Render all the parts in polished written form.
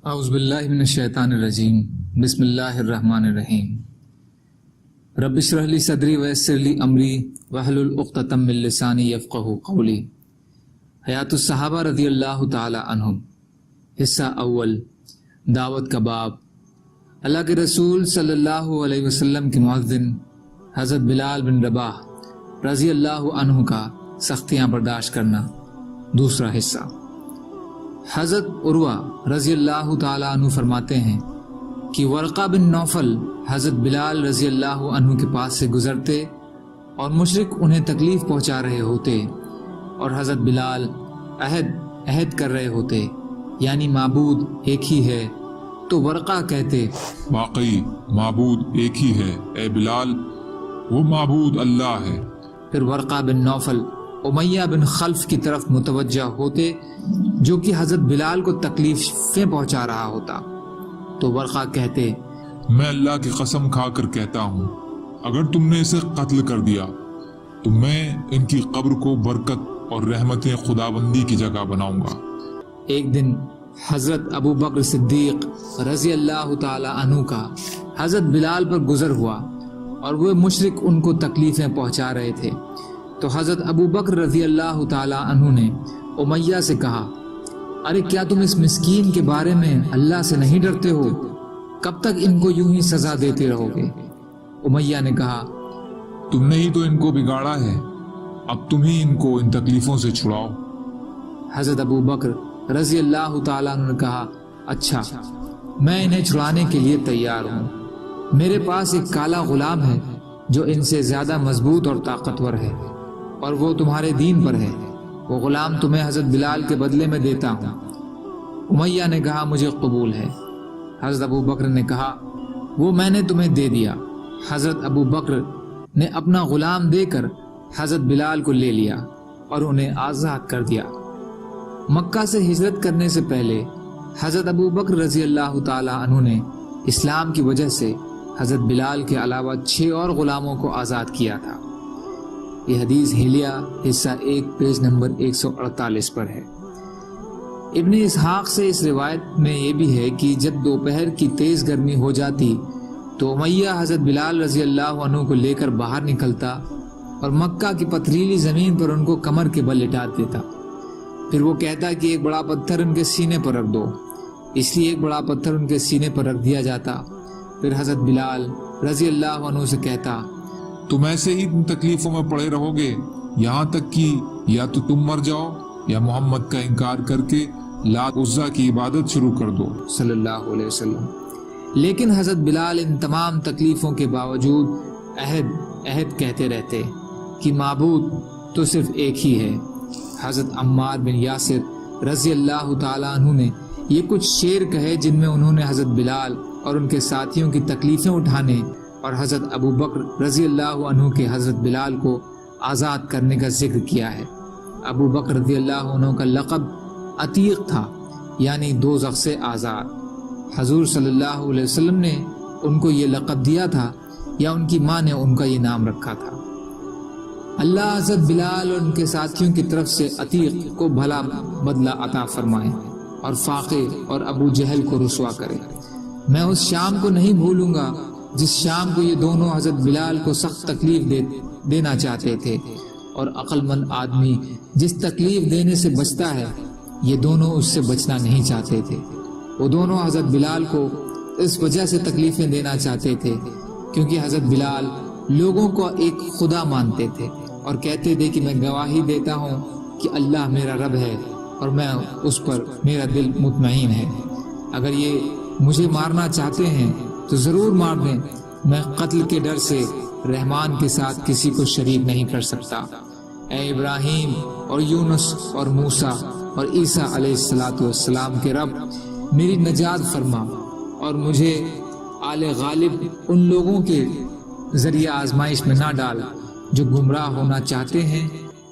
اعوذ باللہ من الشیطان الرجیم بسم اللہ الرحمن الرحیم رب اشرح لی صدری ویسر لی امری واحلل عقدۃ من لسانی یفقہوا قولی۔ حیات الصحابہ رضی اللہ تعالی عنہم، حصہ اول، دعوت کا باب۔ اللہ کے رسول صلی اللہ علیہ وسلم کے مؤذن حضرت بلال بن رباح رضی اللہ عنہ کا سختیاں برداشت کرنا، دوسرا حصہ۔ حضرت عروہ رضی اللہ تعالیٰ عنہ فرماتے ہیں کہ ورقہ بن نوفل حضرت بلال رضی اللہ عنہ کے پاس سے گزرتے اور مشرک انہیں تکلیف پہنچا رہے ہوتے اور حضرت بلال عہد کر رہے ہوتے، یعنی معبود ایک ہی ہے، تو ورقہ کہتے واقعی معبود ایک ہی ہے اے بلال، وہ معبود اللہ ہے۔ پھر ورقہ بن نوفل امیہ بن خلف کی طرف متوجہ ہوتے جو کہ حضرت بلال کو تکلیفیں پہنچا رہا ہوتا، تو ورقہ کہتے میں اللہ کی قسم کھا کر کہتا ہوں اگر تم نے اسے قتل کر دیا تو میں ان کی قبر کو برکت اور رحمتیں خداوندی کی جگہ بناؤں گا۔ ایک دن حضرت ابو بکر صدیق رضی اللہ تعالی عنہ کا حضرت بلال پر گزر ہوا اور وہ مشرک ان کو تکلیفیں پہنچا رہے تھے، تو حضرت ابو بکر رضی اللہ تعالی عنہ نے امیہ سے کہا، ارے کیا تم اس مسکین کے بارے میں اللہ سے نہیں ڈرتے ہو؟ کب تک ان کو یوں ہی سزا دیتے رہو گے؟ امیہ نے کہا، تم نے ہی تو ان کو بگاڑا ہے، اب تم ہی ان کو ان تکلیفوں سے چھڑاؤ۔ حضرت ابو بکر رضی اللہ تعالیٰ عنہ نے کہا، اچھا میں انہیں چھڑانے کے لیے تیار ہوں، میرے پاس ایک کالا غلام ہے جو ان سے زیادہ مضبوط اور طاقتور ہے اور وہ تمہارے دین پر ہے، وہ غلام تمہیں حضرت بلال کے بدلے میں دیتا ہوں۔ امیہ نے کہا، مجھے قبول ہے۔ حضرت ابو بکر نے کہا، وہ میں نے تمہیں دے دیا۔ حضرت ابو بکر نے اپنا غلام دے کر حضرت بلال کو لے لیا اور انہیں آزاد کر دیا۔ مکہ سے ہجرت کرنے سے پہلے حضرت ابو بکر رضی اللہ تعالی عنہ نے اسلام کی وجہ سے حضرت بلال کے علاوہ 6 اور غلاموں کو آزاد کیا تھا۔ یہ حدیث ہلیہ حصہ 1 پیج نمبر 148 پر ہے۔ ابن اسحاق سے اس روایت میں یہ بھی ہے کہ جب دوپہر کی تیز گرمی ہو جاتی تو امیہ حضرت بلال رضی اللہ عنہ کو لے کر باہر نکلتا اور مکہ کی پتھریلی زمین پر ان کو کمر کے بل لٹا دیتا، پھر وہ کہتا کہ ایک بڑا پتھر ان کے سینے پر رکھ دو، اس لیے ایک بڑا پتھر ان کے سینے پر رکھ دیا جاتا۔ پھر حضرت بلال رضی اللہ عنہ سے کہتا، تم ایسے ہی تکلیفوں میں پڑے رہو گے یہاں تک کہ یا تو تم مر جاؤ یا محمد کا انکار کر کے لات عزا کی عبادت شروع کر دو صلی اللہ علیہ وسلم۔ لیکن حضرت بلال ان تمام تکلیفوں کے باوجود عہد کہتے رہتے کہ معبود تو صرف ایک ہی ہے۔ حضرت عمار بن یاسر رضی اللہ تعالیٰ عنہ نے یہ کچھ شعر کہے جن میں انہوں نے حضرت بلال اور ان کے ساتھیوں کی تکلیفیں اٹھانے اور حضرت ابو بکر رضی اللہ عنہ کے حضرت بلال کو آزاد کرنے کا ذکر کیا ہے۔ ابو بکر رضی اللہ عنہ کا لقب عتیق تھا، یعنی دوزخ سے آزاد۔ حضور صلی اللہ علیہ وسلم نے ان کو یہ لقب دیا تھا یا ان کی ماں نے ان کا یہ نام رکھا تھا۔ اللہ حضرت بلال اور ان کے ساتھیوں کی طرف سے عتیق کو بھلا بدلہ عطا فرمائے اور فاقے اور ابو جہل کو رسوا کرے۔ میں اس شام کو نہیں بھولوں گا جس شام کو یہ دونوں حضرت بلال کو سخت تکلیف دینا چاہتے تھے، اور عقل مند آدمی جس تکلیف دینے سے بچتا ہے یہ دونوں اس سے بچنا نہیں چاہتے تھے۔ وہ دونوں حضرت بلال کو اس وجہ سے تکلیفیں دینا چاہتے تھے کیونکہ حضرت بلال لوگوں کو ایک خدا مانتے تھے اور کہتے تھے کہ میں گواہی دیتا ہوں کہ اللہ میرا رب ہے اور میں اس پر میرا دل مطمئن ہے، اگر یہ مجھے مارنا چاہتے ہیں تو ضرور مار دیں، میں قتل کے ڈر سے رحمان کے ساتھ کسی کو شریک نہیں کر سکتا۔ اے ابراہیم اور یونس اور موسیٰ اور عیسیٰ علیہ السلام کے رب، میری نجات فرما اور مجھے آل غالب ان لوگوں کے ذریعہ آزمائش میں نہ ڈال جو گمراہ ہونا چاہتے ہیں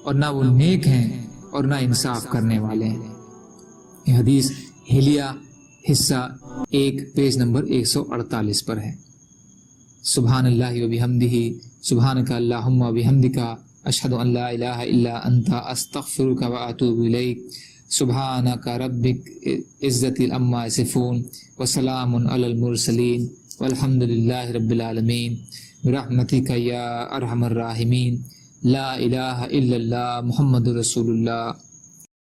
اور نہ وہ نیک ہیں اور نہ انصاف کرنے والے ہیں۔ یہ حدیث ہلیہ حصہ 1 پیج نمبر 148 پر ہے۔ سبحان اللہ و بحمدہ، سبحانک اللہم و بحمدک، اشہد ان لا الہ الا انت، استغفرک و اتوب الیک۔ سبحانک ربک عزت عما یصفون وسلام علی المرسلین والحمد للہ رب العالمین برحمتک یا ارحم الراحمین لا الہ الا اللہ محمد رسول اللہ